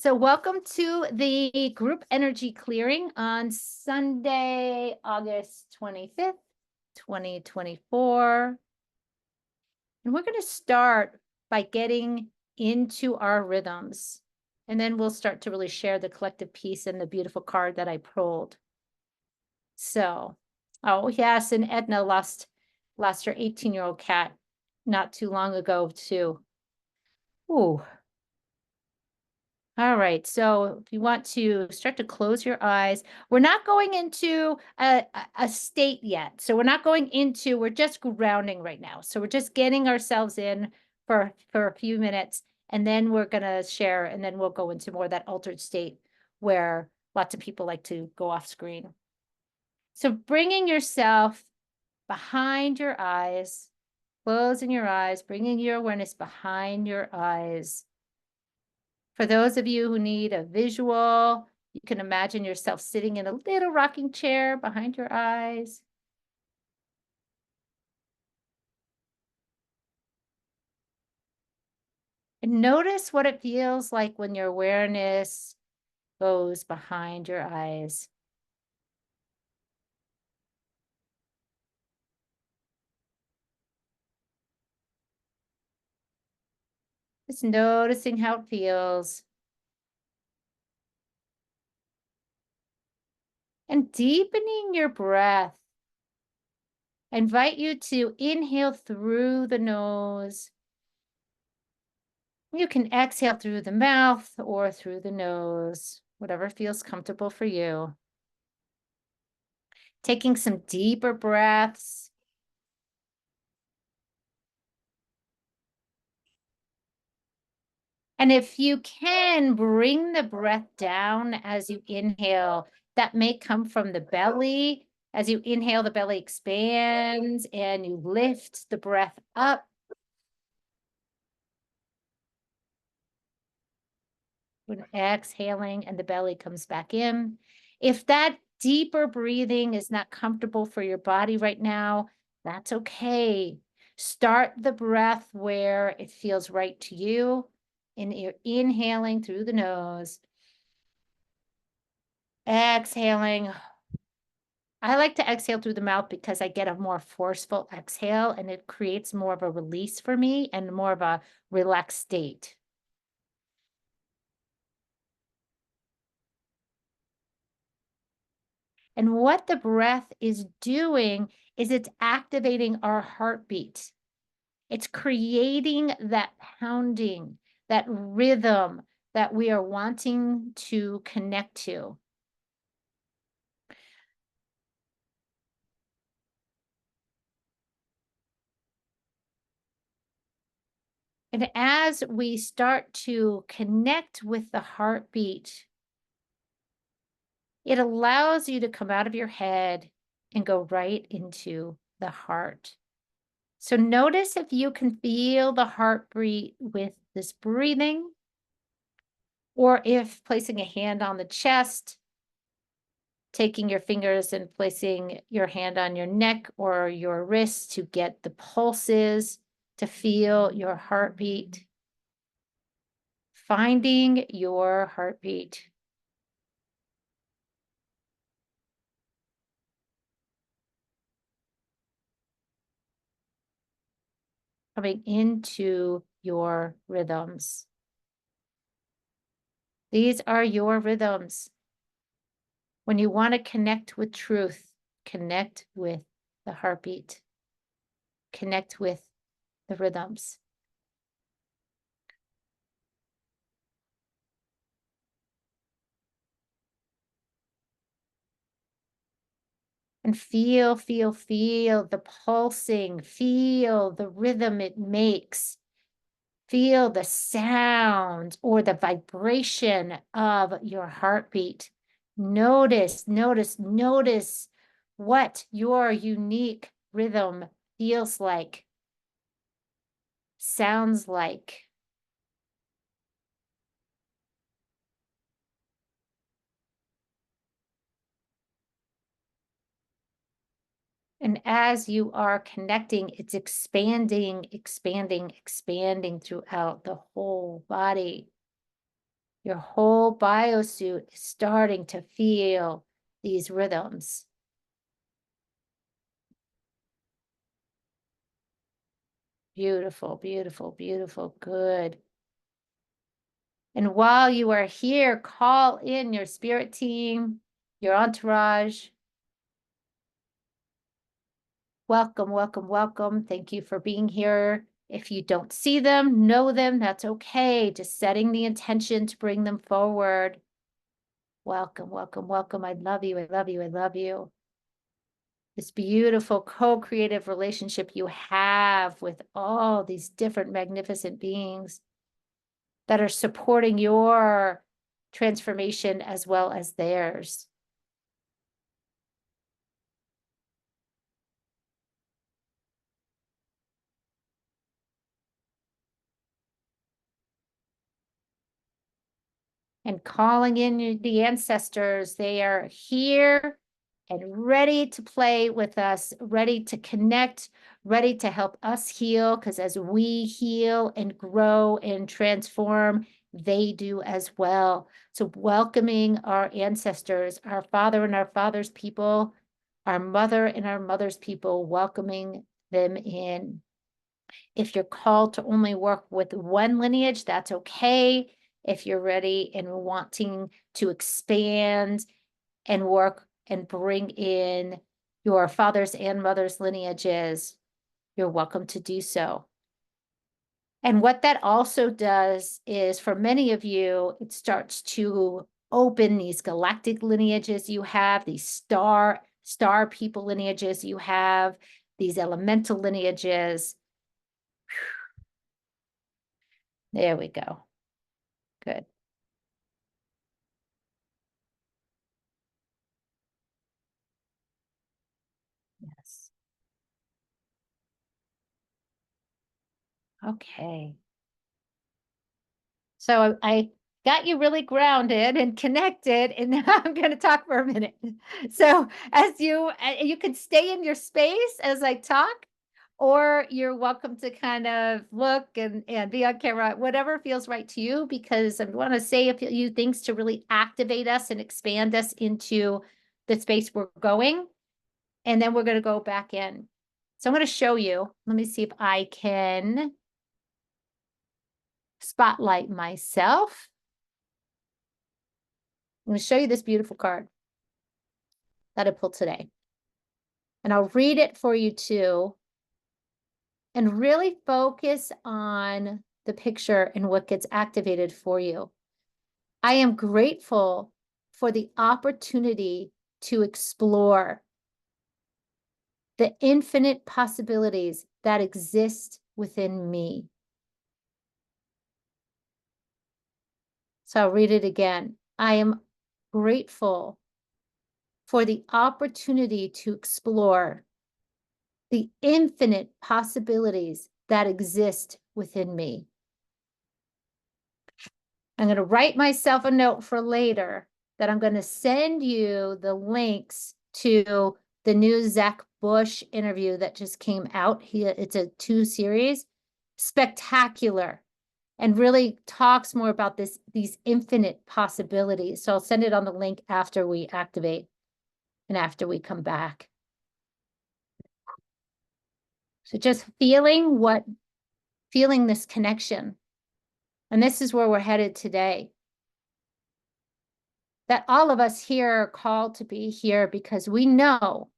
So welcome to the group energy clearing on Sunday, August 25th, 2024. And we're going to start by getting into our rhythms. And then we'll start to really share the collective piece and the beautiful card that I pulled. So, oh yes, and Edna lost her 18-year-old cat not too long ago too. Ooh. All right, so if you want to start to close your eyes, we're not going into a state yet. So we're just grounding right now. So we're just getting ourselves in for a few minutes, and then we're gonna share, and then we'll go into more of that altered state where lots of people like to go off screen. So bringing yourself behind your eyes, closing your eyes, bringing your awareness behind your eyes. For those of you who need a visual, you can imagine yourself sitting in a little rocking chair behind your eyes. And notice what it feels like when your awareness goes behind your eyes. Just noticing how it feels. And deepening your breath. I invite you to inhale through the nose. You can exhale through the mouth or through the nose, whatever feels comfortable for you. Taking some deeper breaths. And if you can, bring the breath down as you inhale. That may come from the belly. As you inhale, the belly expands and you lift the breath up. When exhaling and the belly comes back in. If that deeper breathing is not comfortable for your body right now, that's okay. Start the breath where it feels right to you. And you're inhaling through the nose. Exhaling. I like to exhale through the mouth because I get a more forceful exhale and it creates more of a release for me and more of a relaxed state. And what the breath is doing is it's activating our heartbeat. It's creating that pounding, that rhythm that we are wanting to connect to. And as we start to connect with the heartbeat, it allows you to come out of your head and go right into the heart. So notice if you can feel the heartbeat with this breathing, or if placing a hand on the chest, taking your fingers and placing your hand on your neck or your wrist to get the pulses, to feel your heartbeat. Finding your heartbeat. Coming into your rhythms. These are your rhythms. When you want to connect with truth, connect with the heartbeat, connect with the rhythms. And feel the pulsing, feel the rhythm it makes. Feel the sound or the vibration of your heartbeat. Notice what your unique rhythm feels like, sounds like. And as you are connecting, it's expanding throughout the whole body. Your whole biosuit is starting to feel these rhythms. Beautiful, beautiful, beautiful. Good. And while you are here, call in your spirit team, your entourage. Welcome, welcome, welcome. Thank you for being here. If you don't see them, know them, that's okay. Just setting the intention to bring them forward. Welcome, welcome, welcome. I love you. I love you. I love you. This beautiful co-creative relationship you have with all these different magnificent beings that are supporting your transformation as well as theirs. And calling in the ancestors, they are here and ready to play with us, ready to connect, ready to help us heal, because as we heal and grow and transform, they do as well. So welcoming our ancestors, our father and our father's people, our mother and our mother's people, welcoming them in. If you're called to only work with one lineage, that's okay. If you're ready and wanting to expand and work and bring in your father's and mother's lineages, you're welcome to do so. And what that also does is, for many of you, it starts to open these galactic lineages you have, these star people lineages you have, these elemental lineages. There we go. Good. Yes. Okay. So I got you really grounded and connected, and now I'm going to talk for a minute. So as you can stay in your space as I talk, or you're welcome to kind of look and be on camera, whatever feels right to you, because I want to say a few things to really activate us and expand us into the space we're going. And then we're going to go back in. So I'm going to show you. Let me see if I can spotlight myself. I'm going to show you this beautiful card that I pulled today. And I'll read it for you too. And really focus on the picture and what gets activated for you. I am grateful for the opportunity to explore the infinite possibilities that exist within me. So I'll read it again. I am grateful for the opportunity to explore the infinite possibilities that exist within me. I'm going to write myself a note for later that I'm going to send you the links to the new Zach Bush interview that just came out. It's a 2 series, spectacular, and really talks more about these infinite possibilities. So I'll send it on the link after we activate and after we come back. So just feeling this connection. And this is where we're headed today. That all of us here are called to be here because we know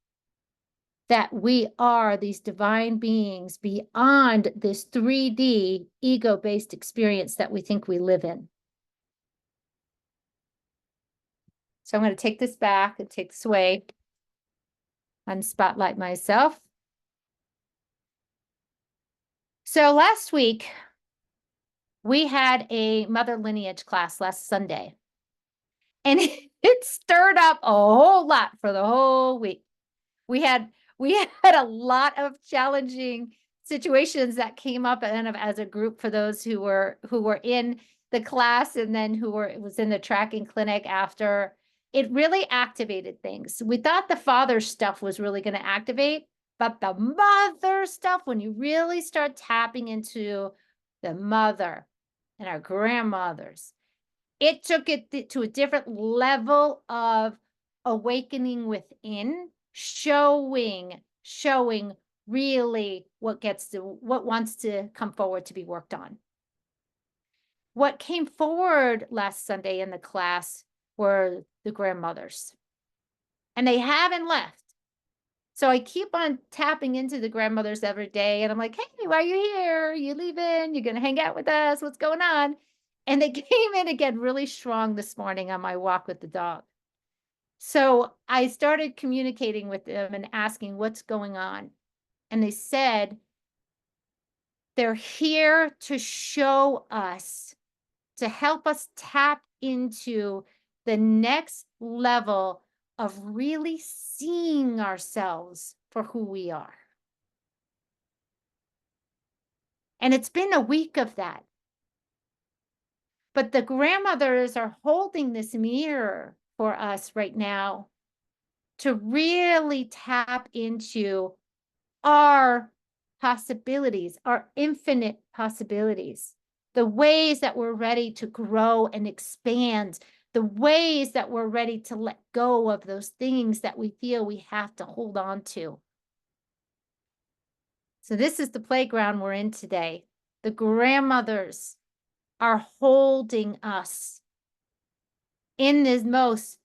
that we are these divine beings beyond this 3D ego-based experience that we think we live in. So I'm going to take this back and take this away and spotlight myself. So last week, we had a mother lineage class last Sunday. And it stirred up a whole lot for the whole week. We had a lot of challenging situations that came up as a group for those who were in the class, and then was in the tracking clinic after. It really activated things. We thought the father stuff was really going to activate, but the mother stuff, when you really start tapping into the mother and our grandmothers It took it to a different level of awakening within, showing really what wants to come forward to be worked on. What came forward last Sunday in the class were the grandmothers, and they haven't left. So I keep on tapping into the grandmothers every day, and I'm like, "Hey, why are you here? Are you leaving? You're gonna hang out with us? What's going on?" And they came in again really strong this morning on my walk with the dog. So I started communicating with them and asking what's going on. And they said they're here to show us, to help us tap into the next level of really seeing ourselves for who we are. And it's been a week of that. But the grandmothers are holding this mirror for us right now to really tap into our possibilities, our infinite possibilities, the ways that we're ready to grow and expand, the ways that we're ready to let go of those things that we feel we have to hold on to. So this is the playground we're in today. The grandmothers are holding us in this most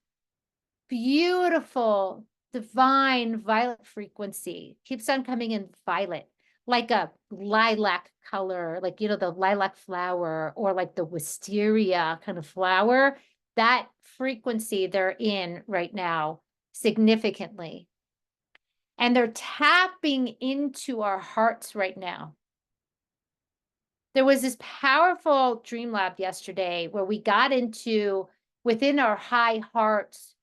beautiful, divine violet frequency. Keeps on coming in violet, like a lilac color, like, the lilac flower, or like the wisteria kind of flower. That frequency they're in right now significantly. And they're tapping into our hearts right now. There was this powerful dream lab yesterday where we got into within our high hearts,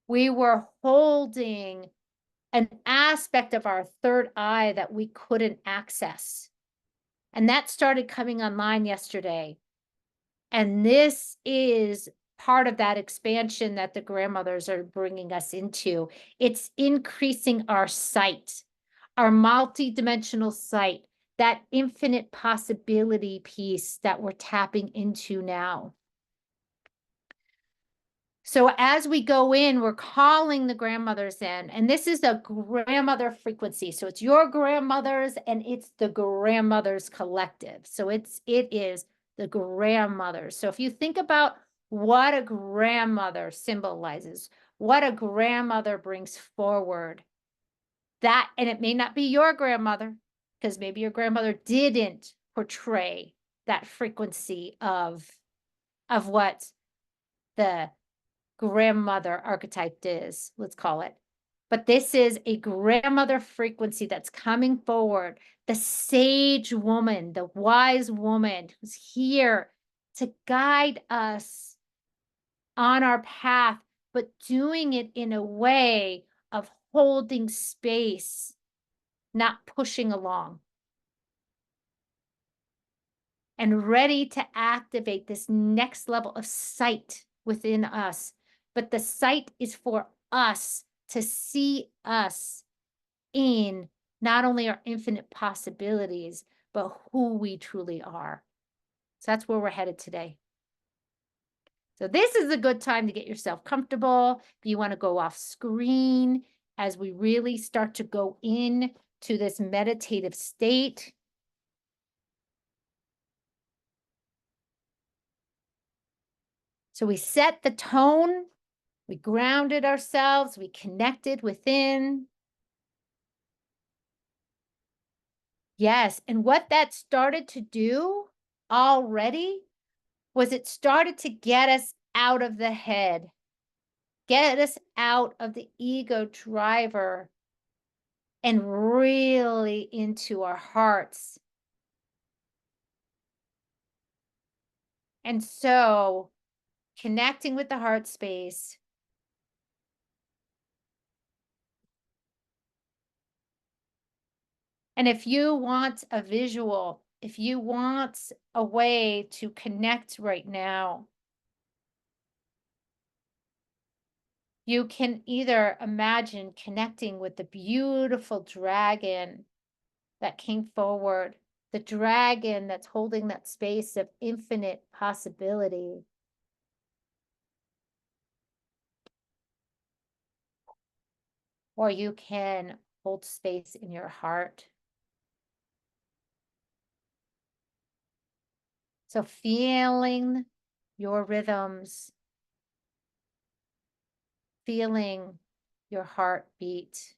we were holding an aspect of our third eye that we couldn't access. And that started coming online yesterday. And this is part of that expansion that the grandmothers are bringing us into. It's increasing our sight, our multidimensional sight, that infinite possibility piece that we're tapping into now. So as we go in, we're calling the grandmothers in, and this is a grandmother frequency. So it's your grandmothers and it's the grandmothers collective. So it is the grandmothers. So if you think about what a grandmother symbolizes, what a grandmother brings forward, that, and it may not be your grandmother, because maybe your grandmother didn't portray that frequency of what the grandmother archetype is, let's call it. But this is a grandmother frequency that's coming forward. The sage woman, the wise woman who's here to guide us on our path, but doing it in a way of holding space, not pushing along. And ready to activate this next level of sight within us. But the sight is for us to see us in not only our infinite possibilities, but who we truly are. So that's where we're headed today. So this is a good time to get yourself comfortable. If you want to go off screen as we really start to go in to this meditative state. So we set the tone, we grounded ourselves, we connected within. Yes, and what that started to do already was it started to get us out of the head, get us out of the ego driver, and really into our hearts. And so connecting with the heart space, and if you want a visual, if you want a way to connect right now, you can either imagine connecting with the beautiful dragon that came forward, the dragon that's holding that space of infinite possibility. or you can hold space in your heart. So feeling your rhythms, feeling your heartbeat.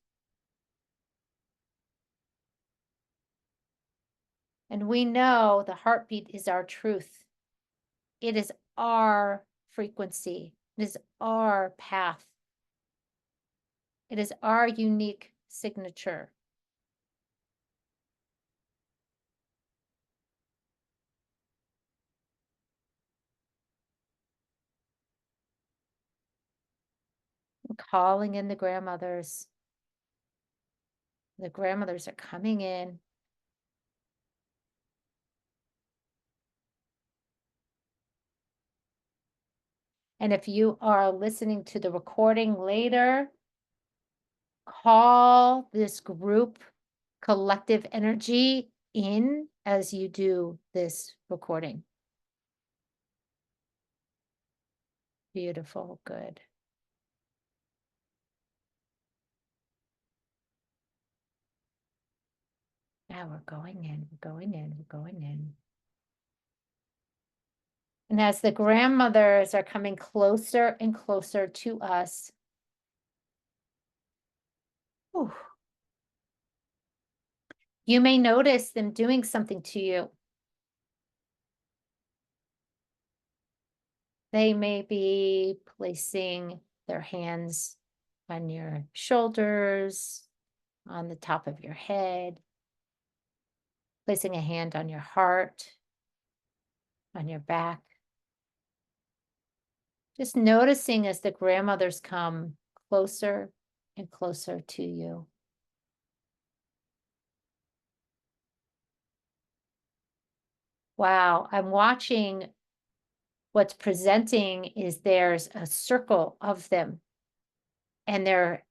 And we know the heartbeat is our truth. It is our frequency. It is our path. It is our unique signature. I'm calling in the grandmothers. The grandmothers are coming in. And if you are listening to the recording later, call this group collective energy in as you do this recording. Beautiful, good. Now we're going in, we're going in, we're going in. And as the grandmothers are coming closer and closer to us, whew, you may notice them doing something to you. They may be placing their hands on your shoulders, on the top of your head, placing a hand on your heart, on your back. Just noticing as the grandmothers come closer and closer to you. Wow, I'm watching what's presenting is there's a circle of them and they're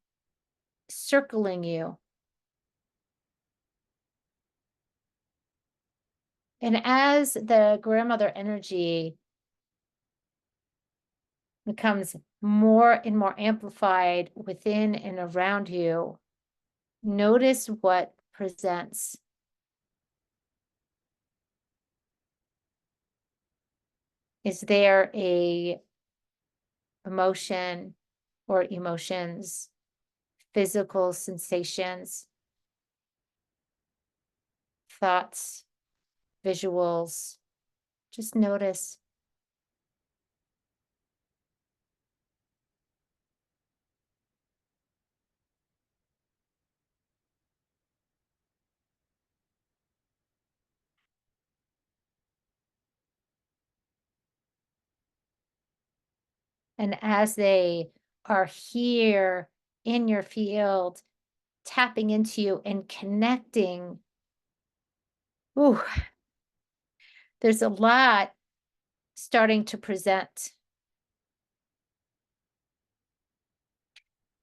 circling you. And as the grandmother energy becomes more and more amplified within and around you, notice what presents. Is there a emotion or emotions, physical sensations, thoughts, visuals? Just notice. And as they are here in your field, tapping into you and connecting, ooh, there's a lot starting to present.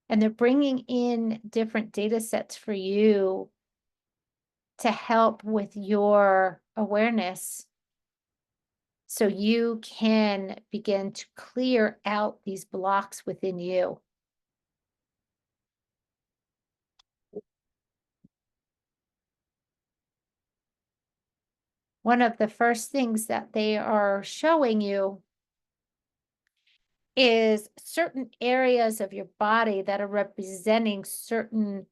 And they're bringing in different data sets for you to help with your awareness so you can begin to clear out these blocks within you. One of the first things that they are showing you is certain areas of your body that are representing certain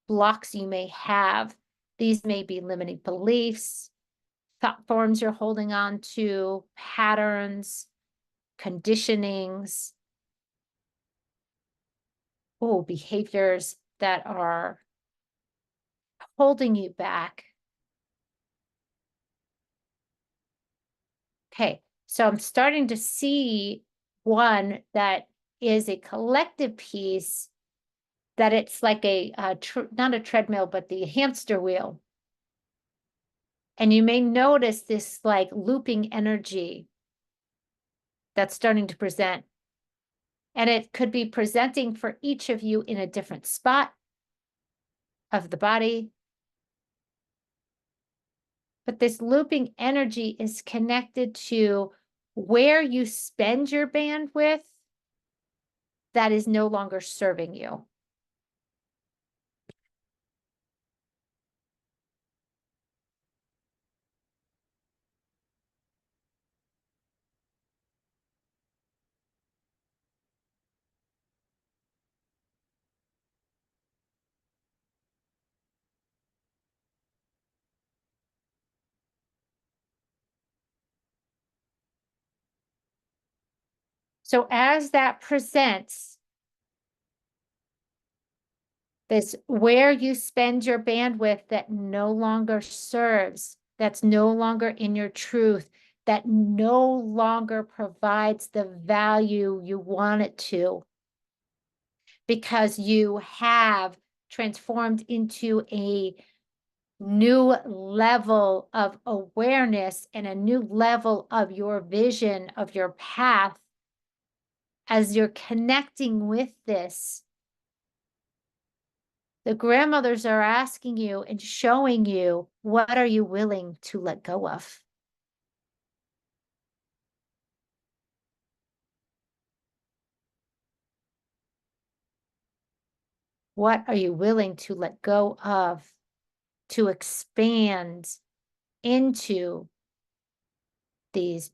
blocks you may have. These may be limiting beliefs, thought forms you're holding on to, patterns, conditionings, behaviors that are holding you back. Okay, so I'm starting to see one that is a collective piece, that it's like a not a treadmill, but the hamster wheel. And you may notice this like looping energy that's starting to present. And it could be presenting for each of you in a different spot of the body. But this looping energy is connected to where you spend your bandwidth that is no longer serving you. So as that presents, this where you spend your bandwidth that no longer serves, that's no longer in your truth, that no longer provides the value you want it to, because you have transformed into a new level of awareness and a new level of your vision of your path. As you're connecting with this, the grandmothers are asking you and showing you, what are you willing to let go of? What are you willing to let go of to expand into these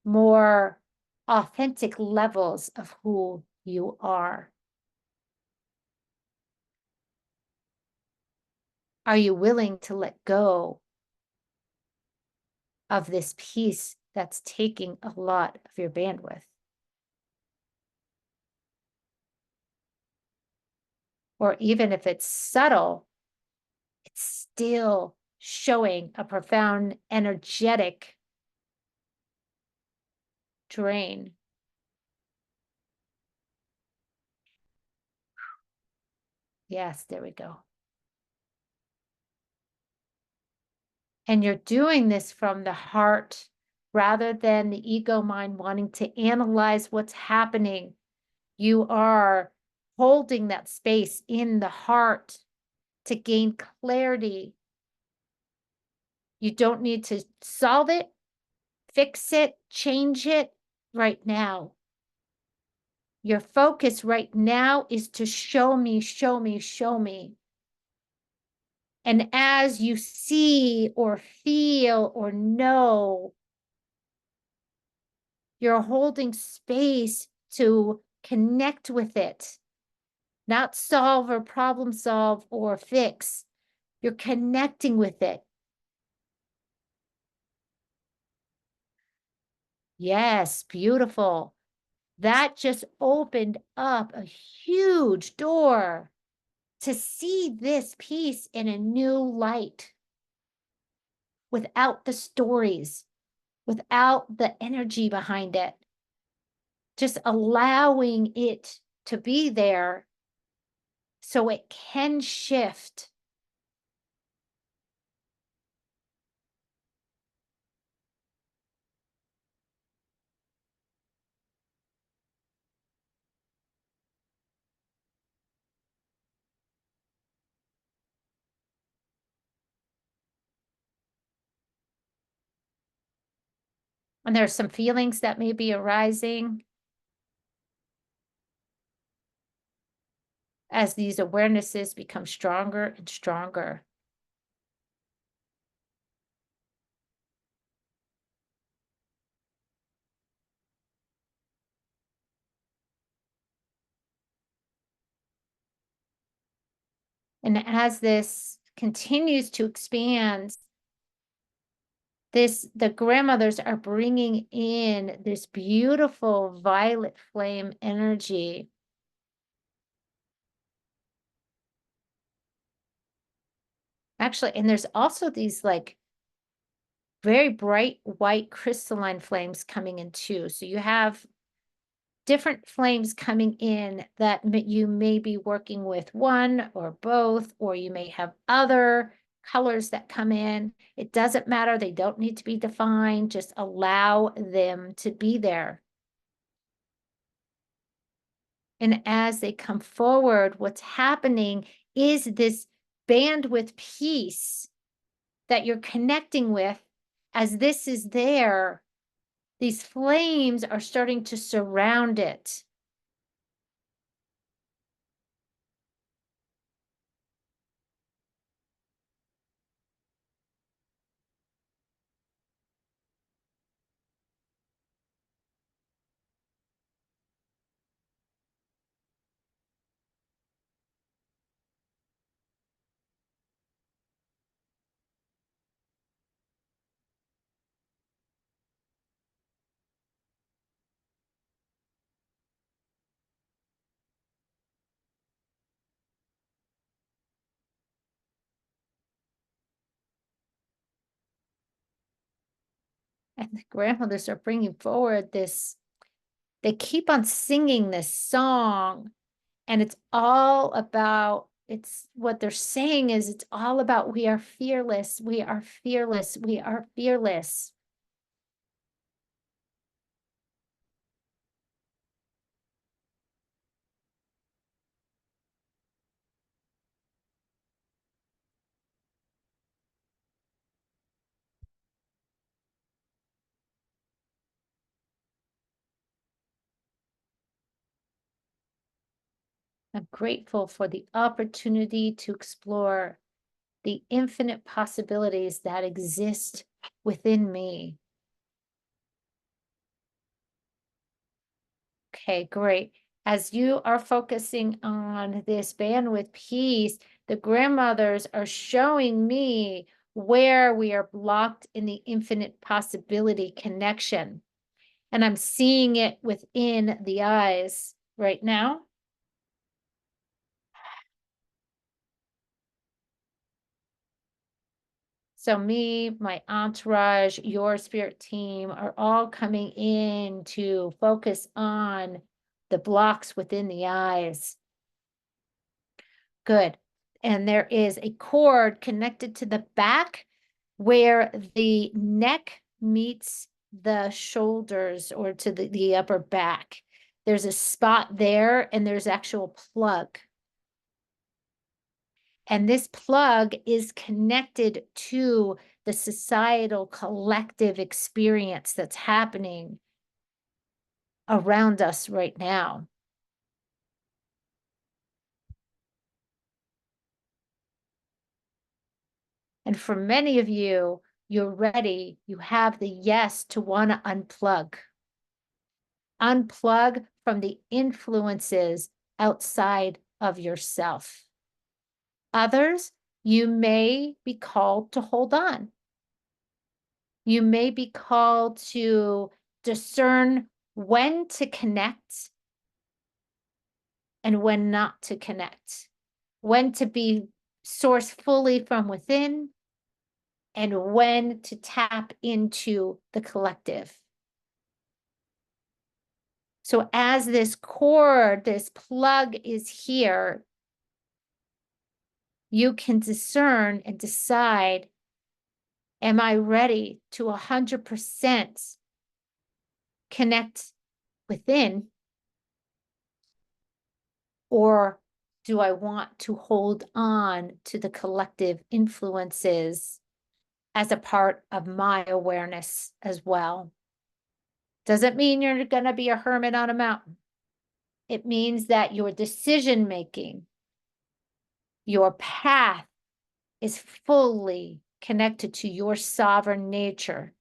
more authentic levels of who you are? Are you willing to let go of this piece that's taking a lot of your bandwidth? Or even if it's subtle, it's still showing a profound energetic drain. Yes, there we go. And you're doing this from the heart rather than the ego mind wanting to analyze what's happening. You are holding that space in the heart to gain clarity. You don't need to solve it, fix it, change it right now. Your focus right now is to show me, show me, show me. And as you see or feel or know, you're holding space to connect with it, not solve or problem solve or fix. You're connecting with it. Yes, beautiful. That just opened up a huge door to see this piece in a new light without the stories, without the energy behind it, just allowing it to be there so it can shift. And there's some feelings that may be arising as these awarenesses become stronger and stronger. And as this continues to expand, the grandmothers are bringing in this beautiful violet flame energy. Actually, and there's also these like very bright white crystalline flames coming in too. So you have different flames coming in that you may be working with one or both, or you may have other colors that come in. It doesn't matter. They don't need to be defined. Just allow them to be there. And as they come forward, what's happening is this bandwidth piece that you're connecting with. As this is there, these flames are starting to surround it. And the grandmothers are bringing forward this, they keep on singing this song, and it's all about, it's what they're saying is it's all about we are fearless, we are fearless, we are fearless. I'm grateful for the opportunity to explore the infinite possibilities that exist within me. Okay, great. As you are focusing on this bandwidth piece, the grandmothers are showing me where we are blocked in the infinite possibility connection. And I'm seeing it within the eyes right now. So me, my entourage, your spirit team are all coming in to focus on the blocks within the eyes. Good. And there is a cord connected to the back where the neck meets the shoulders or to the upper back. There's a spot there and there's actual plug. And this plug is connected to the societal collective experience that's happening around us right now. And for many of you, you're ready. You have the yes to want to unplug. Unplug from the influences outside of yourself. Others, you may be called to hold on. You may be called to discern when to connect and when not to connect, when to be sourced fully from within, and when to tap into the collective. So as this cord, this plug is here, you can discern and decide, am I ready to 100% connect within? Or do I want to hold on to the collective influences as a part of my awareness as well? Doesn't mean you're going to be a hermit on a mountain. It means that your decision making, your path is fully connected to your sovereign nature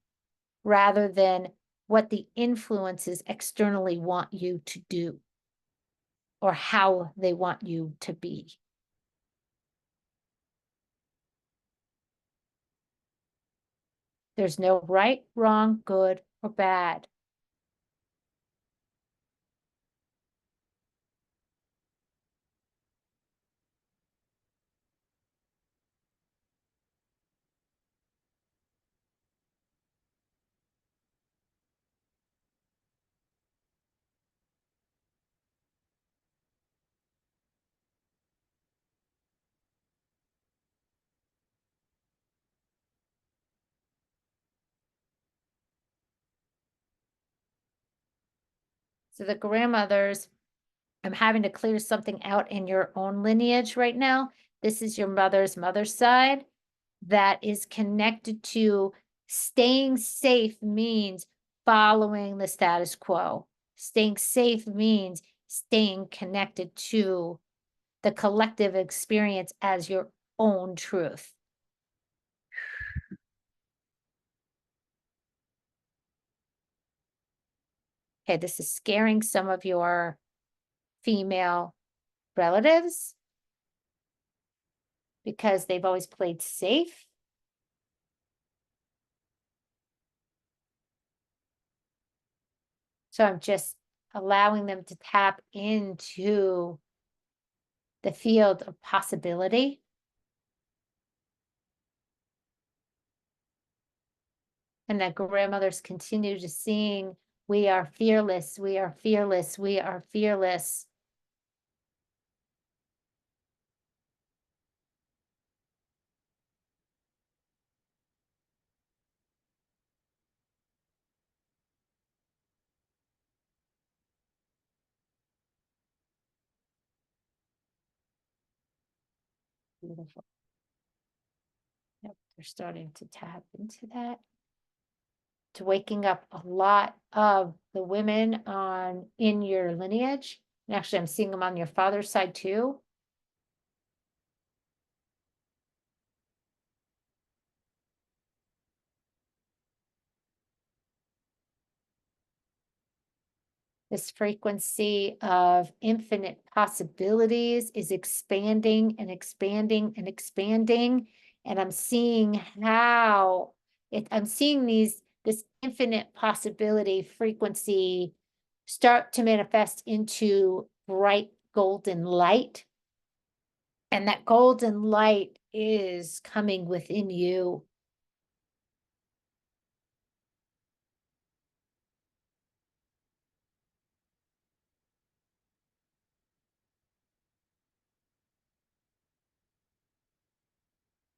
rather than what the influences externally want you to do or how they want you to be. There's no right, wrong, good, or bad. So the grandmothers, I'm having to clear something out in your own lineage right now. This is your mother's side that is connected to staying safe means following the status quo. Staying safe means staying connected to the collective experience as your own truth. Okay, this is scaring some of your female relatives because they've always played safe. So I'm just allowing them to tap into the field of possibility. And that grandmothers continue to sing, we are fearless, we are fearless, we are fearless. Beautiful. Yep, they're starting to tap into that. To waking up a lot of the women on in your lineage. And actually, I'm seeing them on your father's side too. This frequency of infinite possibilities is expanding and expanding and expanding. And I'm seeing how I'm seeing this infinite possibility frequency start to manifest into bright golden light. And that golden light is coming within you.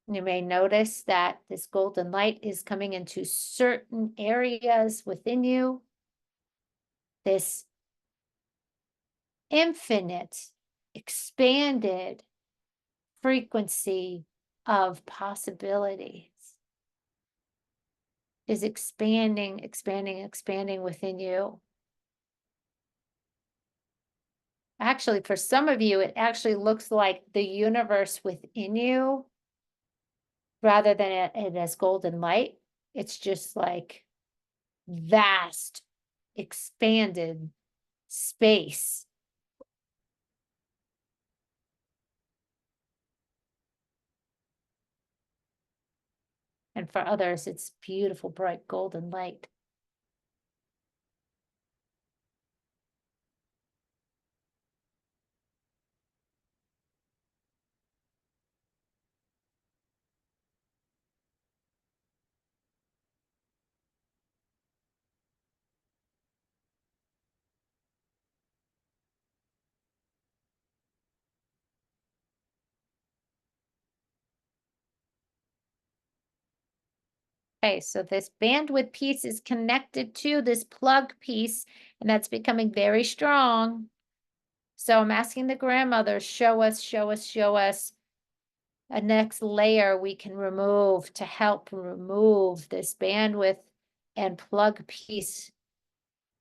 You may notice that this golden light is coming into certain areas within you. This infinite, expanded frequency of possibilities is expanding, expanding, expanding within you. Actually, for some of you, it actually looks like the universe within you rather than it as golden light. It's just like vast, expanded space. And for others, it's beautiful, bright golden light. Okay, so this bandwidth piece is connected to this plug piece, and that's becoming very strong. So I'm asking the grandmothers, show us, show us, show us a next layer we can remove to help remove this bandwidth and plug piece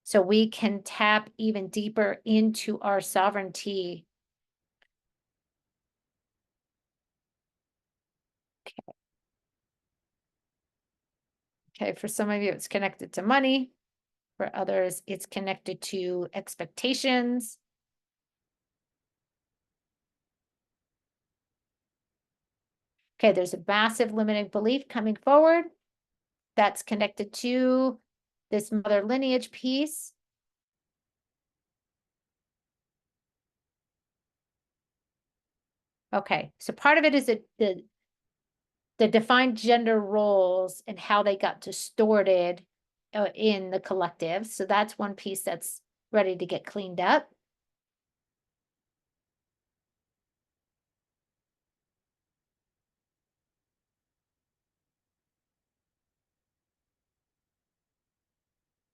so we can tap even deeper into our sovereignty. Okay, for some of you, it's connected to money. For others, it's connected to expectations. Okay, there's a massive limiting belief coming forward that's connected to this mother lineage piece. Okay, so part of it is the defined gender roles and how they got distorted in the collective. So that's one piece that's ready to get cleaned up.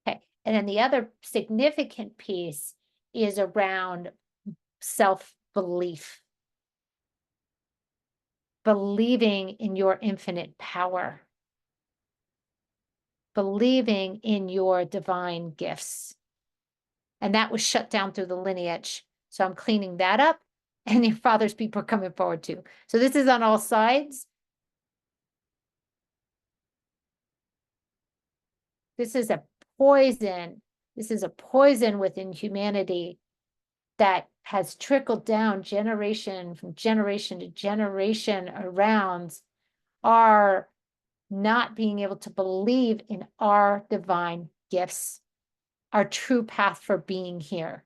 Okay, and then the other significant piece is around self-belief, believing in your infinite power, believing in your divine gifts. And that was shut down through the lineage. So I'm cleaning that up, and your father's people are coming forward too. So this is on all sides. This is a poison. This is a poison within humanity that has trickled down generation from generation to generation around our not being able to believe in our divine gifts, our true path for being here.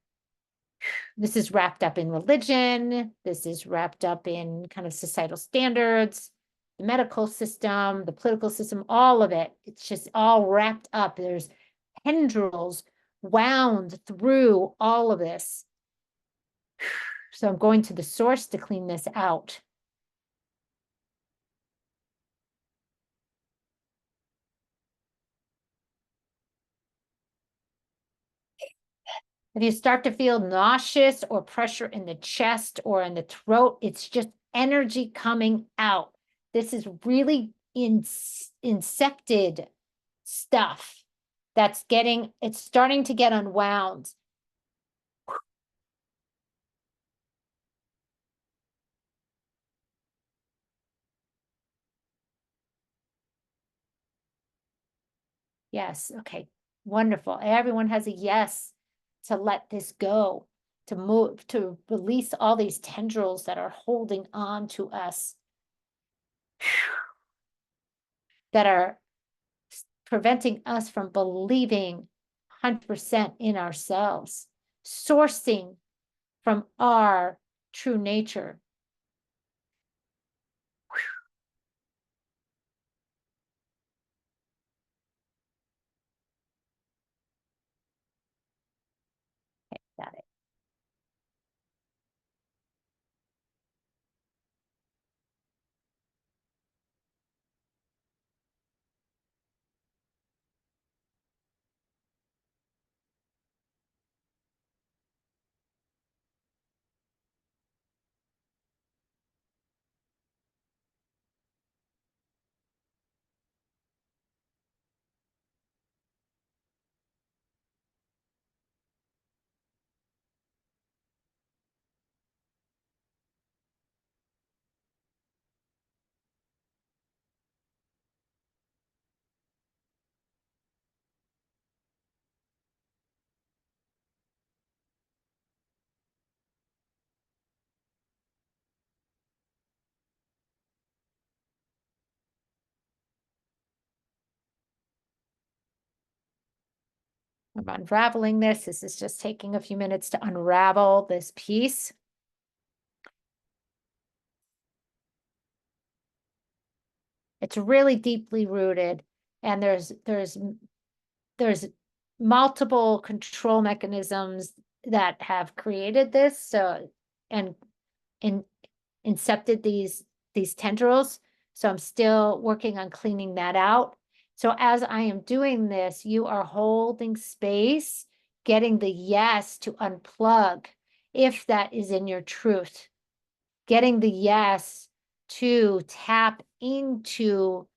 This is wrapped up in religion. This is wrapped up in kind of societal standards. the medical system, the political system, all of it. It's just all wrapped up. There's tendrils wound through all of this. So I'm going to the source to clean this out. If you start to feel nauseous or pressure in the chest or in the throat, it's just energy coming out. This is really insected stuff that's it's starting to get unwound. Yes, okay, wonderful. Everyone has a yes to let this go, to move, to release all these tendrils that are holding on to us, that are preventing us from believing 100% in ourselves, sourcing from our true nature. Okay, got it. I'm unraveling this. This is just taking a few minutes to unravel this piece. It's really deeply rooted, and there's multiple control mechanisms that have created this, so and in incepted these tendrils. So I'm still working on cleaning that out. So as I am doing this, you are holding space, getting the yes to unplug if that is in your truth, getting the yes to tap into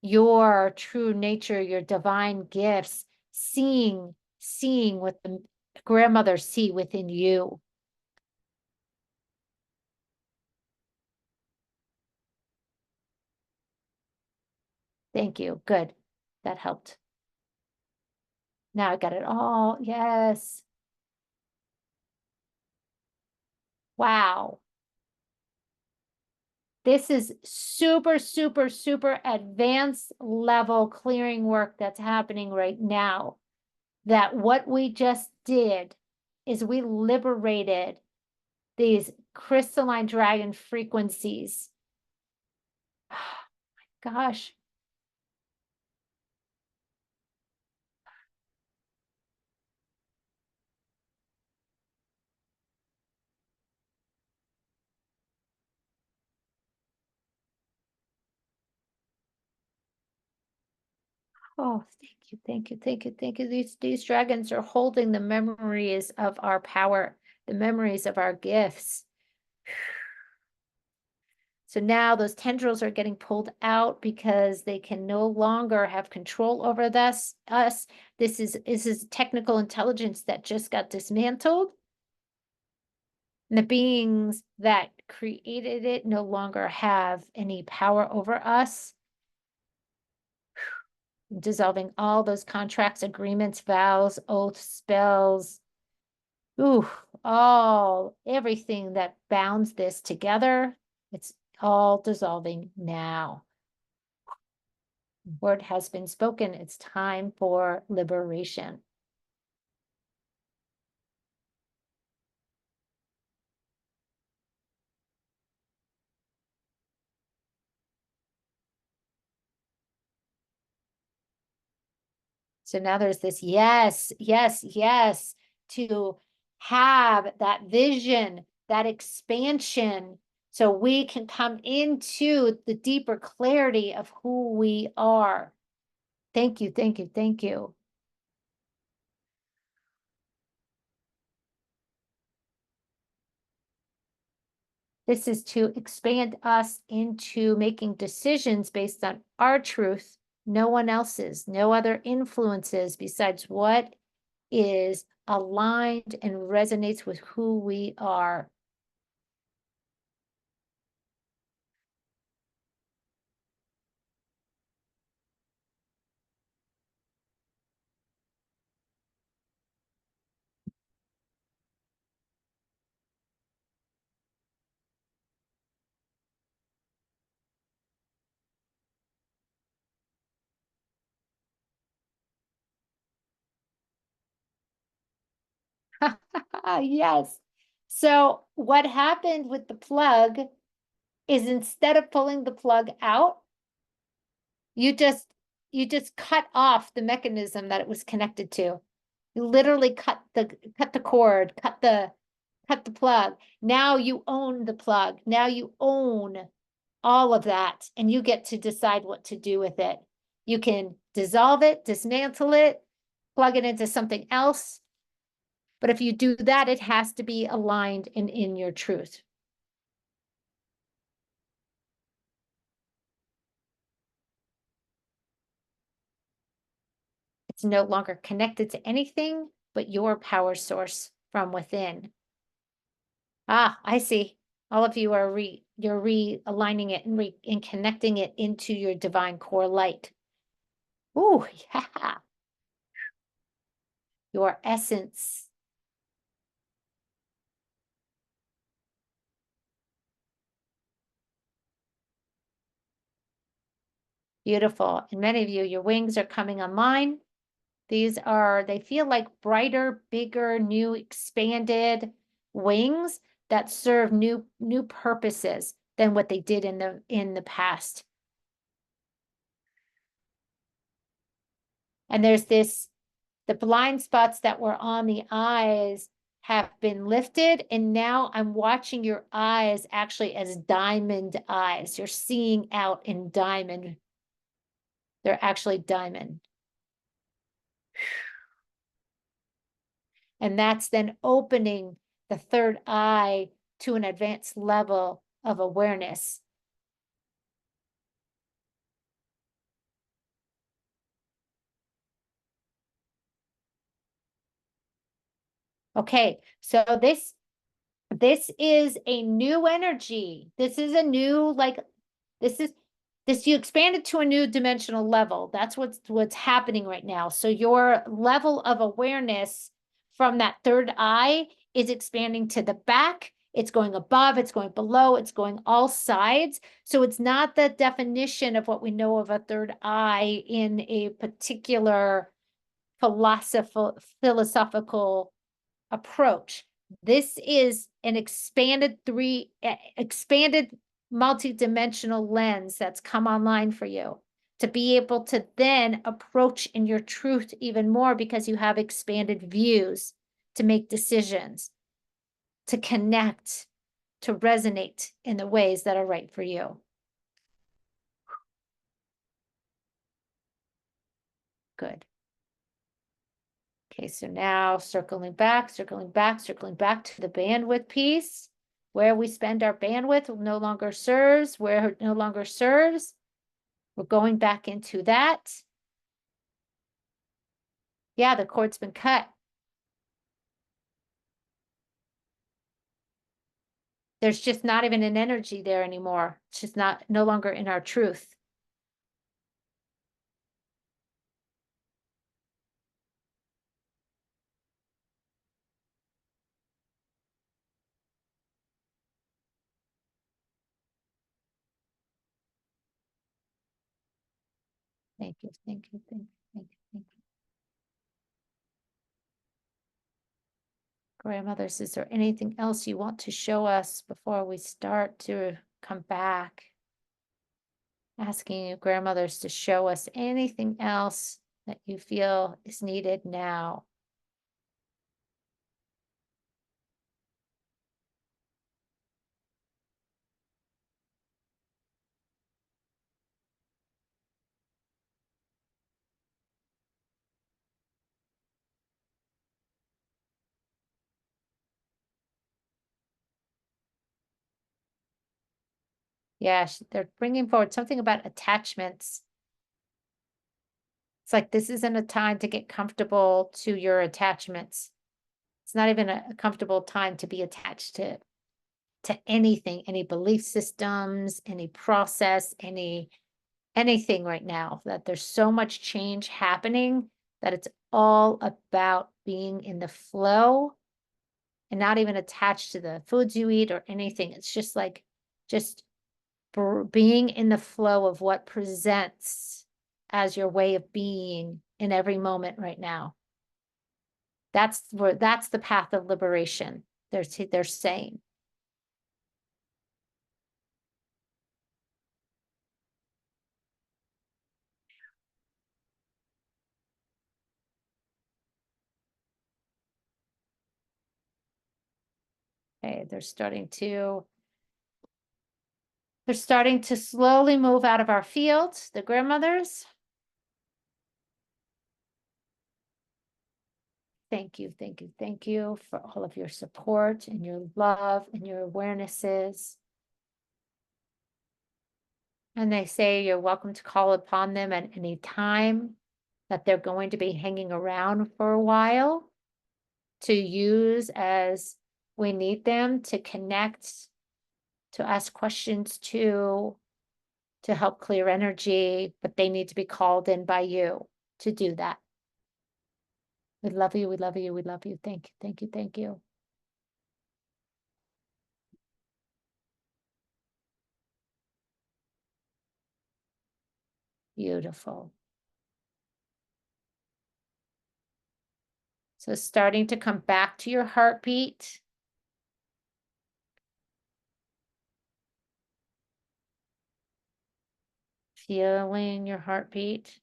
your true nature, your divine gifts, seeing what the grandmothers see within you. Thank you. Good. That helped. Now I got it all. Yes. Wow. This is super, super, super advanced level clearing work that's happening right now. That what we just did is we liberated these crystalline dragon frequencies. Gosh. Oh, thank you, thank you, thank you, thank you. These dragons are holding the memories of our power, the memories of our gifts. So now those tendrils are getting pulled out because they can no longer have control over us. This is technical intelligence that just got dismantled. And the beings that created it no longer have any power over us. Dissolving all those contracts, agreements, vows, oaths, spells. Ooh, everything that bounds this together. It's all dissolving now. Word has been spoken. It's time for liberation. So now there's this yes, yes, yes to have that vision, that expansion, so we can come into the deeper clarity of who we are. Thank you, thank you, thank you. This is to expand us into making decisions based on our truth, no one else's, no other influences besides what is aligned and resonates with who we are. Yes. So what happened with the plug is instead of pulling the plug out, you just cut off the mechanism that it was connected to. You literally cut the cord, cut the plug. Now you own the plug. Now you own all of that, and you get to decide what to do with it. You can dissolve it, dismantle it, plug it into something else. But if you do that, it has to be aligned and in your truth. It's no longer connected to anything but your power source from within. Ah, I see. All of you are you're realigning it and connecting it into your divine core light. Ooh, yeah. Your essence. Beautiful. And many of you, your wings are coming online. They feel like brighter, bigger, new, expanded wings that serve new purposes than what they did in the past. And there's the blind spots that were on the eyes have been lifted, and now I'm watching your eyes actually as diamond eyes. You're seeing out in diamond. They're actually diamond. And that's then opening the third eye to an advanced level of awareness. Okay, so this is a new energy. This is a new, like, you expanded to a new dimensional level. That's what's happening right now. So your level of awareness from that third eye is expanding to the back. It's going above, it's going below, it's going all sides. So it's not the definition of what we know of a third eye in a particular philosophical approach. This is an expanded multi-dimensional lens that's come online for you to be able to then approach in your truth even more because you have expanded views to make decisions, to connect, to resonate in the ways that are right for you. Good. Okay, so now circling back to the bandwidth piece. Where we spend our bandwidth no longer serves, where it no longer serves. We're going back into that. Yeah, the cord's been cut. There's just not even an energy there anymore. It's just no longer in our truth. Thank you, thank you, thank you, thank you, thank you. Grandmothers, is there anything else you want to show us before we start to come back? Asking you, grandmothers, to show us anything else that you feel is needed now. Yeah, they're bringing forward something about attachments. It's like this isn't a time to get comfortable to your attachments. It's not even a comfortable time to be attached to anything, any belief systems, any process, anything right now. That there's so much change happening that it's all about being in the flow and not even attached to the foods you eat or anything. It's just like just being in the flow of what presents as your way of being in every moment right now. That's the path of liberation. They're saying. Okay, they're starting to slowly move out of our field, the grandmothers. Thank you, thank you, thank you for all of your support and your love and your awarenesses. And they say you're welcome to call upon them at any time, that they're going to be hanging around for a while to use as we need them to connect, to ask questions to help clear energy, but they need to be called in by you to do that. We love you, we love you, we love you. Thank you, thank you, thank you. Beautiful. So starting to come back to your heartbeat. Feeling your heartbeat.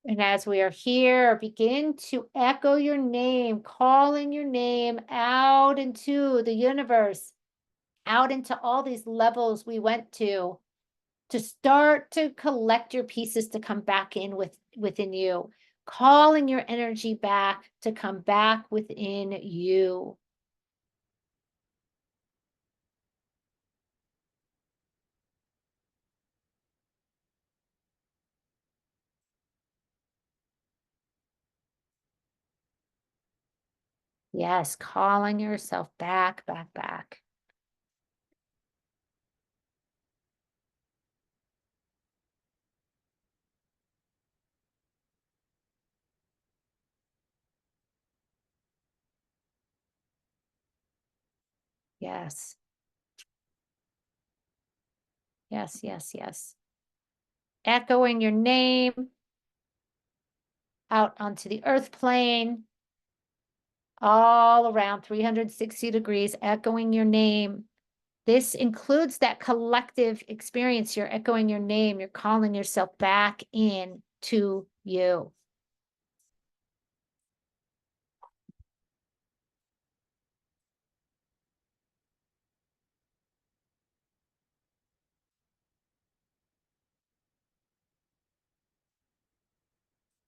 And as we are here, begin to echo your name, calling your name out into the universe, out into all these levels we went to start to collect your pieces to come back in within you, calling your energy back to come back within you. Yes, calling yourself back, back, back. Yes. Yes, yes, yes. Echoing your name out onto the earth plane, all around 360 degrees, echoing your name. This includes that collective experience. You're echoing your name. You're calling yourself back in to you.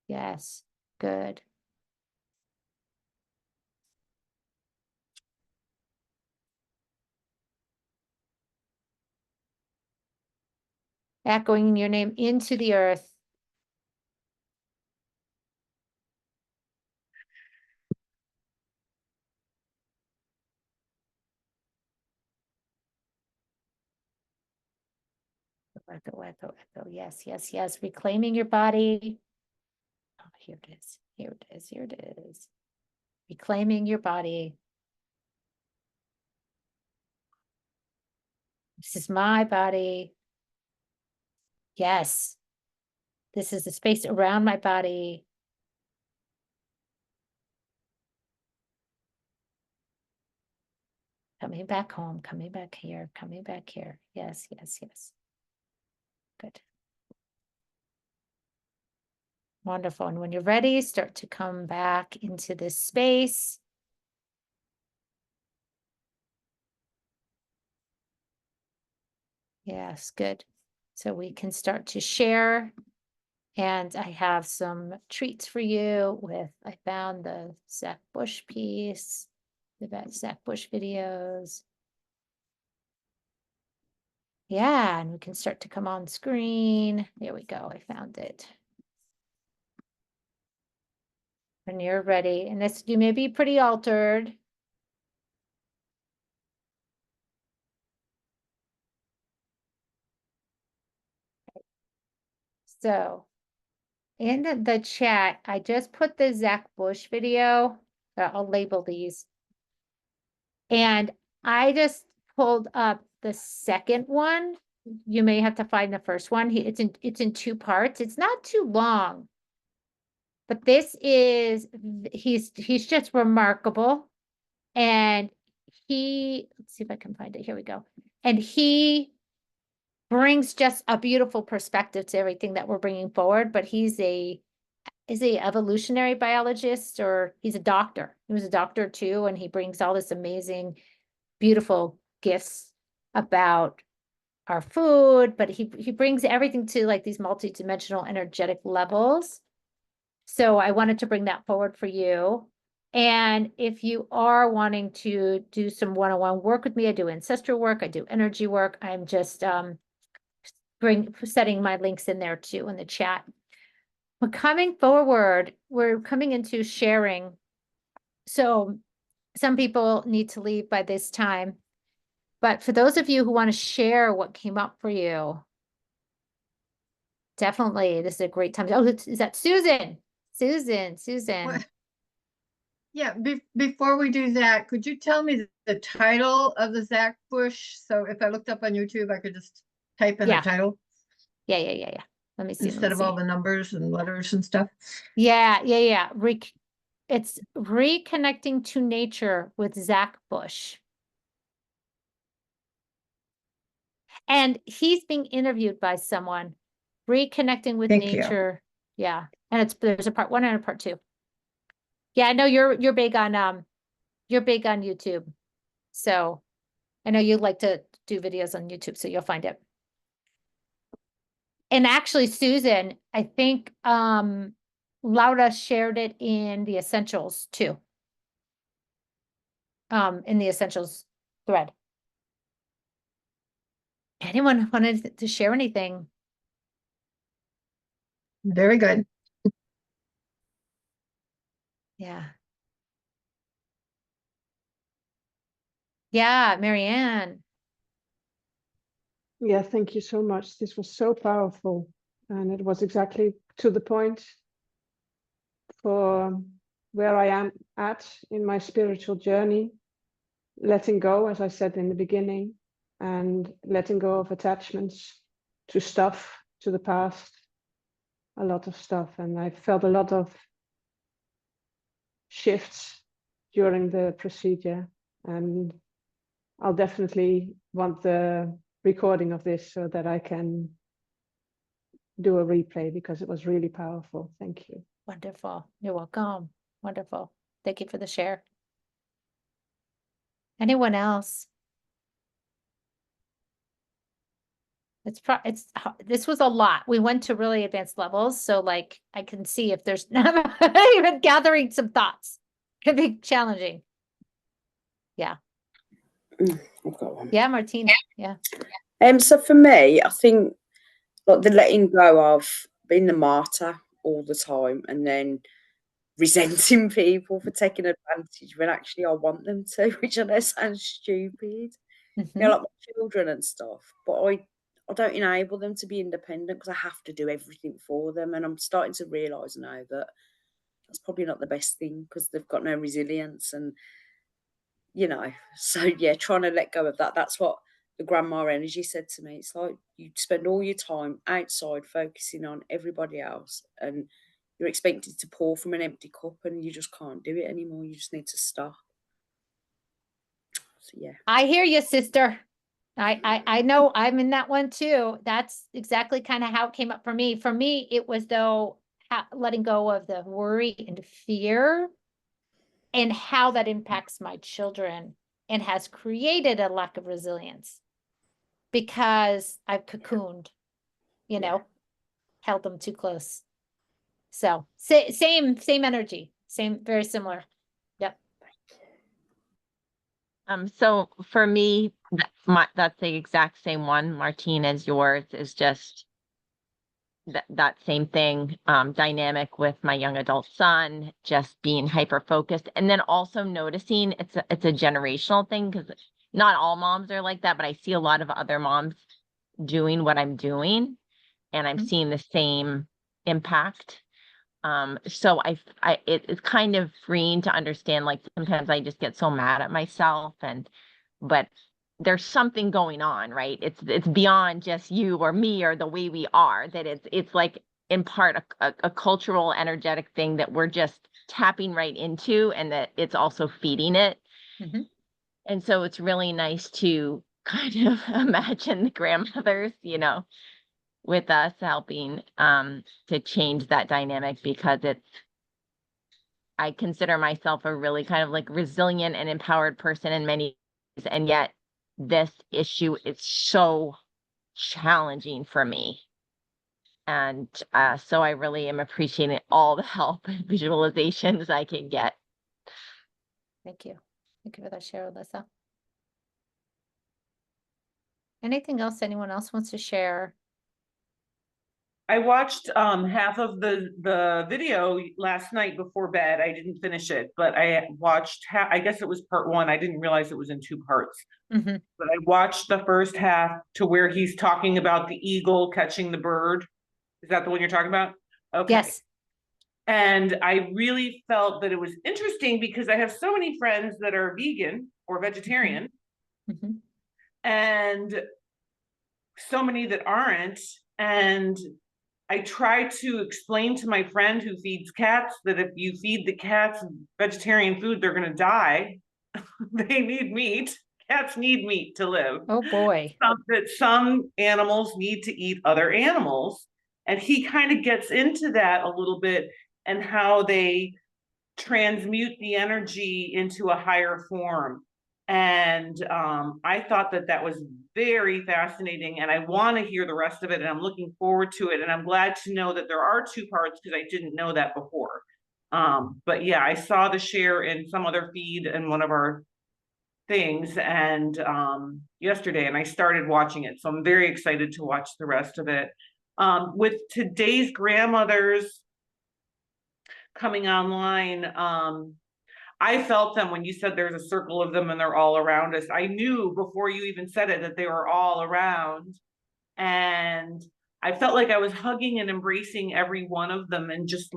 Yes, good. Echoing your name into the earth. Echo, echo, echo. Yes, yes, yes. Reclaiming your body. Oh, here it is. Here it is. Here it is. Reclaiming your body. This is my body. Yes. This is the space around my body. Coming back home, coming back here, coming back here. Yes, yes, yes. Good. Wonderful. And when you're ready, start to come back into this space. Yes, good. So we can start to share. And I have some treats for you with, I found the Zach Bush piece, the Zach Bush videos. Yeah, and we can start to come on screen. There we go. I found it. When you're ready, and this, you may be pretty altered. So in the chat, I just put the Zach Bush video. I'll label these. And I just pulled up the second one. You may have to find the first one. It's in two parts. It's not too long. But this is, he's just remarkable. And let's see if I can find it. Here we go. And he brings just a beautiful perspective to everything that we're bringing forward. But is a evolutionary biologist, or he's a doctor. He was a doctor too, and he brings all this amazing, beautiful gifts about our food, but he brings everything to like these multidimensional energetic levels. So I wanted to bring that forward for you. And if you are wanting to do some one-on-one work with me, I do ancestral work, I do energy work. I'm just setting my links in there too in the chat. But coming forward, we're coming into sharing. So some people need to leave by this time. But for those of you who want to share what came up for you, definitely, this is a great time. Oh, is that Susan? Susan. What? Yeah, before we do that, could you tell me the title of the Zach Bush? So if I looked up on YouTube, I could just type in the title. Yeah. Let me see. Instead of all the numbers and letters and stuff. Yeah. It's Reconnecting to Nature with Zach Bush. And he's being interviewed by someone. Reconnecting with Nature. Yeah. And there's a part 1 and a part 2. Yeah, I know you're big on YouTube. So I know you like to do videos on YouTube, so you'll find it. And actually, Susan, I think Laura shared it in the Essentials too. In the Essentials thread. Anyone wanted to share anything? Very good. Yeah. Yeah, Marianne. Yeah, thank you so much. This was so powerful, and it was exactly to the point for where I am at in my spiritual journey. Letting go, as I said in the beginning, and letting go of attachments to stuff, to the past, a lot of stuff. And I felt a lot of shifts during the procedure, and I'll definitely want the recording of this so that I can do a replay, because it was really powerful. Thank you. Wonderful. You're welcome. Wonderful. Thank you for the share. Anyone else? This was a lot. We went to really advanced levels. So like, I can see if there's not even gathering some thoughts. Could be challenging. Yeah. I've got one. Yeah, Martina. Yeah. So for me, I think like the letting go of being the martyr all the time and then resenting people for taking advantage when actually I want them to, which I know sounds stupid. You know, like my children and stuff, but I don't enable them to be independent because I have to do everything for them. And I'm starting to realise now that that's probably not the best thing because they've got no resilience. And, you know, so yeah, trying to let go of that. That's what the grandma energy said to me. It's like you spend all your time outside focusing on everybody else and you're expected to pour from an empty cup and you just can't do it anymore. You just need to stop. So yeah. I hear you, sister. I know I'm in that one too. That's exactly kind of how it came up for me. For me, it was though letting go of the worry and fear and how that impacts my children and has created a lack of resilience because I've cocooned, you know, held them too close. So same energy, same, very similar. Yep. So for me, that's the exact same one, Martine, as yours, is just that same thing, dynamic with my young adult son, just being hyper focused, and then also noticing it's a generational thing, because not all moms are like that, but I see a lot of other moms doing what I'm doing, and I'm Mhm. seeing the same impact. So it's kind of freeing to understand, like sometimes I just get so mad at myself, but there's something going on, right? It's beyond just you or me or the way we are, that it's like in part a cultural energetic thing that we're just tapping right into, and that it's also feeding it. Mhm. And so it's really nice to kind of imagine the grandmothers, with us helping to change that dynamic, because I consider myself a really kind of like resilient and empowered person in many ways, and yet this issue is so challenging for me. And so I really am appreciating all the help and visualizations I can get. Thank you. Thank you for that share, Alyssa. Anything else anyone else wants to share? I watched half of the video last night before bed. I didn't finish it, but I watched I guess it was part one. I didn't realize it was in two parts. Mhm. But I watched the first half to where he's talking about the eagle catching the bird. Is that the one you're talking about? Okay. Yes. And I really felt that it was interesting because I have so many friends that are vegan or vegetarian, Mhm. and so many that aren't. And I try to explain to my friend who feeds cats that if you feed the cats vegetarian food, they're going to die. They need meat. Cats need meat to live. Oh boy. That some animals need to eat other animals. And he kind of gets into that a little bit, and how they transmute the energy into a higher form. And I thought that was very fascinating, and I want to hear the rest of it, and I'm looking forward to it. And I'm glad to know that there are two parts, because I didn't know that before. But yeah, I saw the share in some other feed in one of our things and yesterday, and I started watching it. So I'm very excited to watch the rest of it. With today's grandmothers coming online, I felt them when you said there's a circle of them and they're all around us. I knew before you even said it that they were all around. And I felt like I was hugging and embracing every one of them, and just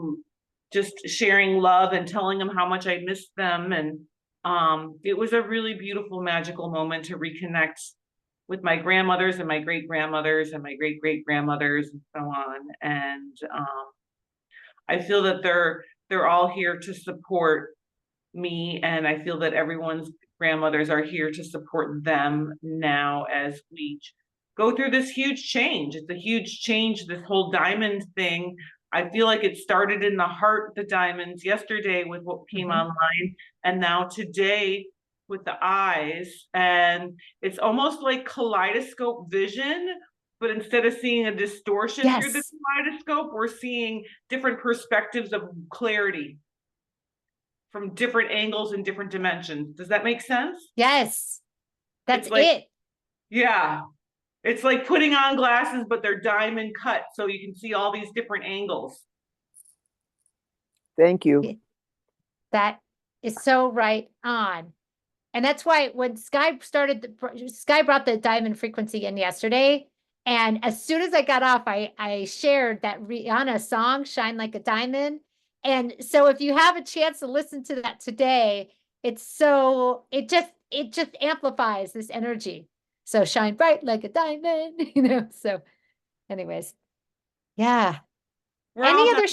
sharing love and telling them how much I missed them. And it was a really beautiful, magical moment to reconnect with my grandmothers and my great grandmothers and my great great grandmothers and so on. And I feel that they're all here to support me, and I feel that everyone's grandmothers are here to support them now as we go through this huge change. It's a huge change, this whole diamond thing. I feel like it started in the heart, the diamonds, yesterday with what came online, and now today with the eyes. And it's almost like kaleidoscope vision, but instead of seeing a distortion through the Yes. kaleidoscope, we're seeing different perspectives of clarity from different angles and different dimensions. Does that make sense? Yes. That's It's like, it. yeah. It's like putting on glasses, but they're diamond cut, so you can see all these different angles. Thank you. That is so right on. And that's why when Sky brought the diamond frequency in yesterday. And as soon as I got off, I shared that Rihanna song, Shine Like a Diamond. And so if you have a chance to listen to that today, it just amplifies this energy. So shine bright like a diamond, so anyways. Yeah. We're all Any other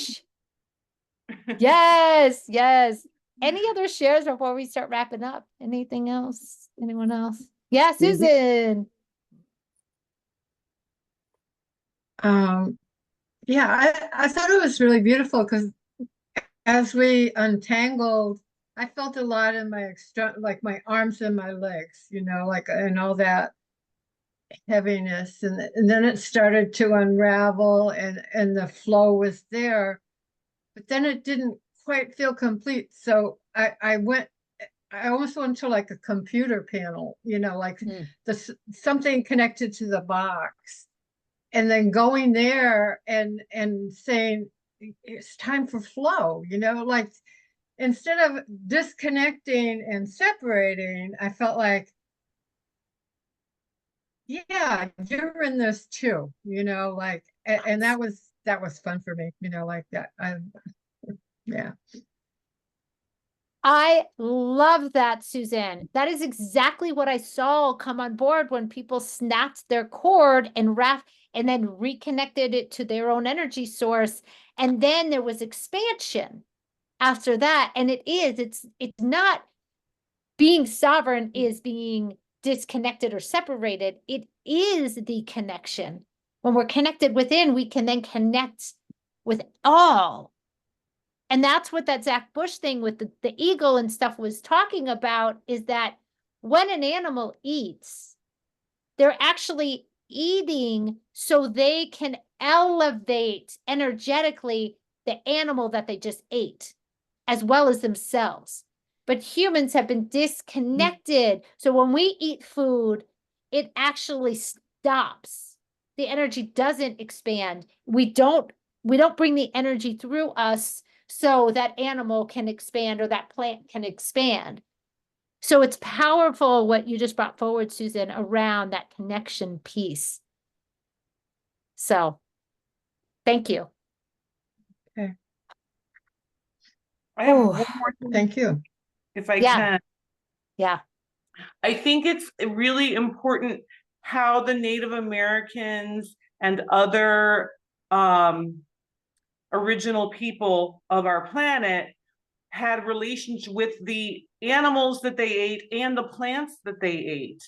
yes, yes. any other shares before we start wrapping up? Anything else? Anyone else? Yeah, Mhm. Susan. Yeah, I thought it was really beautiful because as we untangled, I felt a lot in my like my arms and my legs, like, and all that heaviness. And then it started to unravel and the flow was there, but then it didn't quite feel complete. So I almost went to like a computer panel, like something connected to the box. And then going there and saying, it's time for flow, like instead of disconnecting and separating, I felt like, yeah, you're in this too, like, and that was fun for me, like that. Yeah. I love that, Suzanne. That is exactly what I saw come on board when people snapped their cord and and then reconnected it to their own energy source. And then there was expansion after that. And it's not being sovereign is being disconnected or separated. It is the connection. When we're connected within, we can then connect with all. And that's what that Zach Bush thing with the eagle and stuff was talking about, is that when an animal eats, they're actually eating so they can elevate energetically the animal that they just ate, as well as themselves. But humans have been disconnected. So when we eat food, it actually stops. The energy doesn't expand. We don't bring the energy through us so that animal can expand or that plant can expand. So it's powerful what you just brought forward, Susan, around that connection piece. So thank you. Okay. I have Oh, one more thing, Thank you. if I Yeah. can. yeah. I think it's really important how the Native Americans and other original people of our planet had relations with the animals that they ate and the plants that they ate.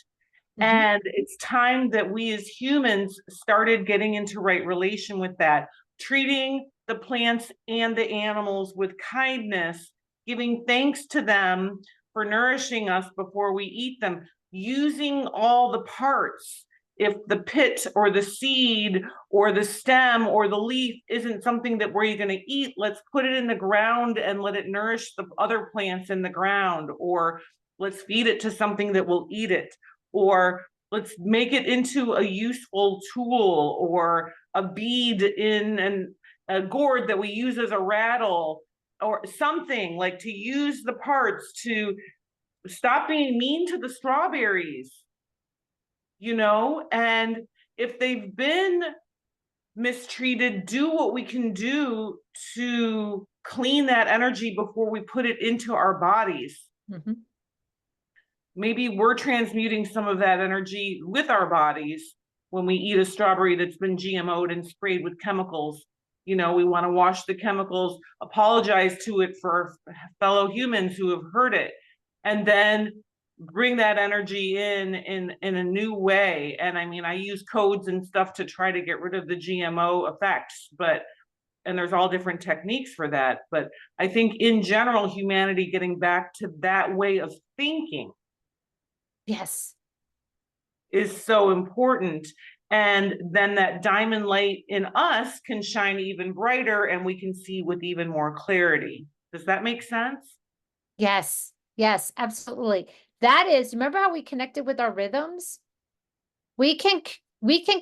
And it's time that we as humans started getting into right relation with that, treating the plants and the animals with kindness, giving thanks to them for nourishing us before we eat them, using all the parts. If the pit or the seed or the stem or the leaf isn't something that we're going to eat, let's put it in the ground and let it nourish the other plants in the ground, or let's feed it to something that will eat it, or let's make it into a useful tool or a bead in a gourd that we use as a rattle, or something, like to use the parts to stop being mean to the strawberries, and if they've been mistreated, do what we can do to clean that energy before we put it into our bodies. Maybe we're transmuting some of that energy with our bodies when we eat a strawberry that's been GMO'd and sprayed with chemicals. We want to wash the chemicals, apologize to it for fellow humans who have heard it, and then bring that energy in a new way. And I mean, I use codes and stuff to try to get rid of the GMO effects, and there's all different techniques for that. But I think in general, humanity getting back to that way of thinking Yes. is so important. And then that diamond light in us can shine even brighter and we can see with even more clarity. Does that make sense? Yes. Yes, absolutely. That is, remember how we connected with our rhythms? We can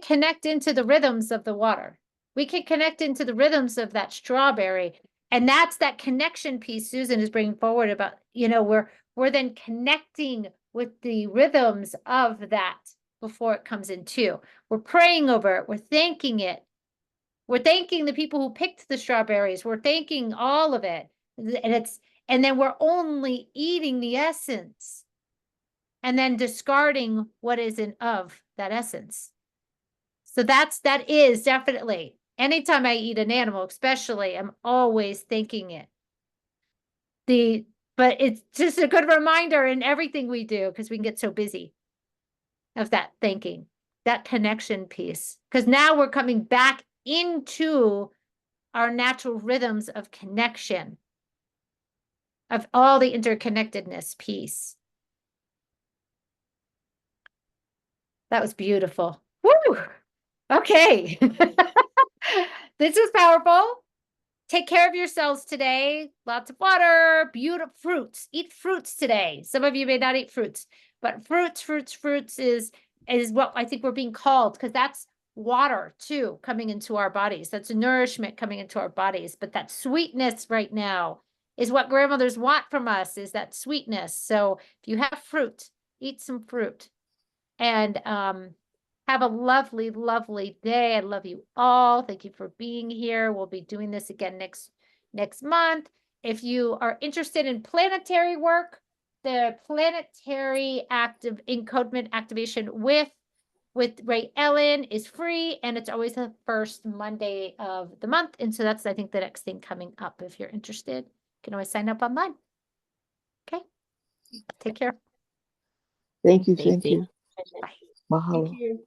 connect into the rhythms of the water. We can connect into the rhythms of that strawberry. And that's that connection piece Susan is bringing forward about, we're then connecting with the rhythms of that before it comes into. We're praying over it. We're thanking it. We're thanking the people who picked the strawberries. We're thanking all of it. And then we're only eating the essence and then discarding what isn't of that essence. So that is definitely, anytime I eat an animal, especially, I'm always thanking it. but it's just a good reminder in everything we do because we can get so busy of that thinking, that connection piece. Because now we're coming back into our natural rhythms of connection, of all the interconnectedness piece. That was beautiful. Woo! Okay. This is powerful. Take care of yourselves today. Lots of water, beautiful fruits. Eat fruits today. Some of you may not eat fruits, but fruits is what I think we're being called, because that's water too coming into our bodies. That's nourishment coming into our bodies. But that sweetness right now is what grandmothers want from us, is that sweetness. So if you have fruit, eat some fruit. And have a lovely, lovely day. I love you all. Thank you for being here. We'll be doing this again next month. If you are interested in planetary work, the planetary active encodement activation with Ray Ellen is free, and it's always the first Monday of the month. And so that's, I think, the next thing coming up. If you're interested, you can always sign up online. Okay. Take care. Thank you. Stacey. Thank you. Bye. Mahalo. Thank you.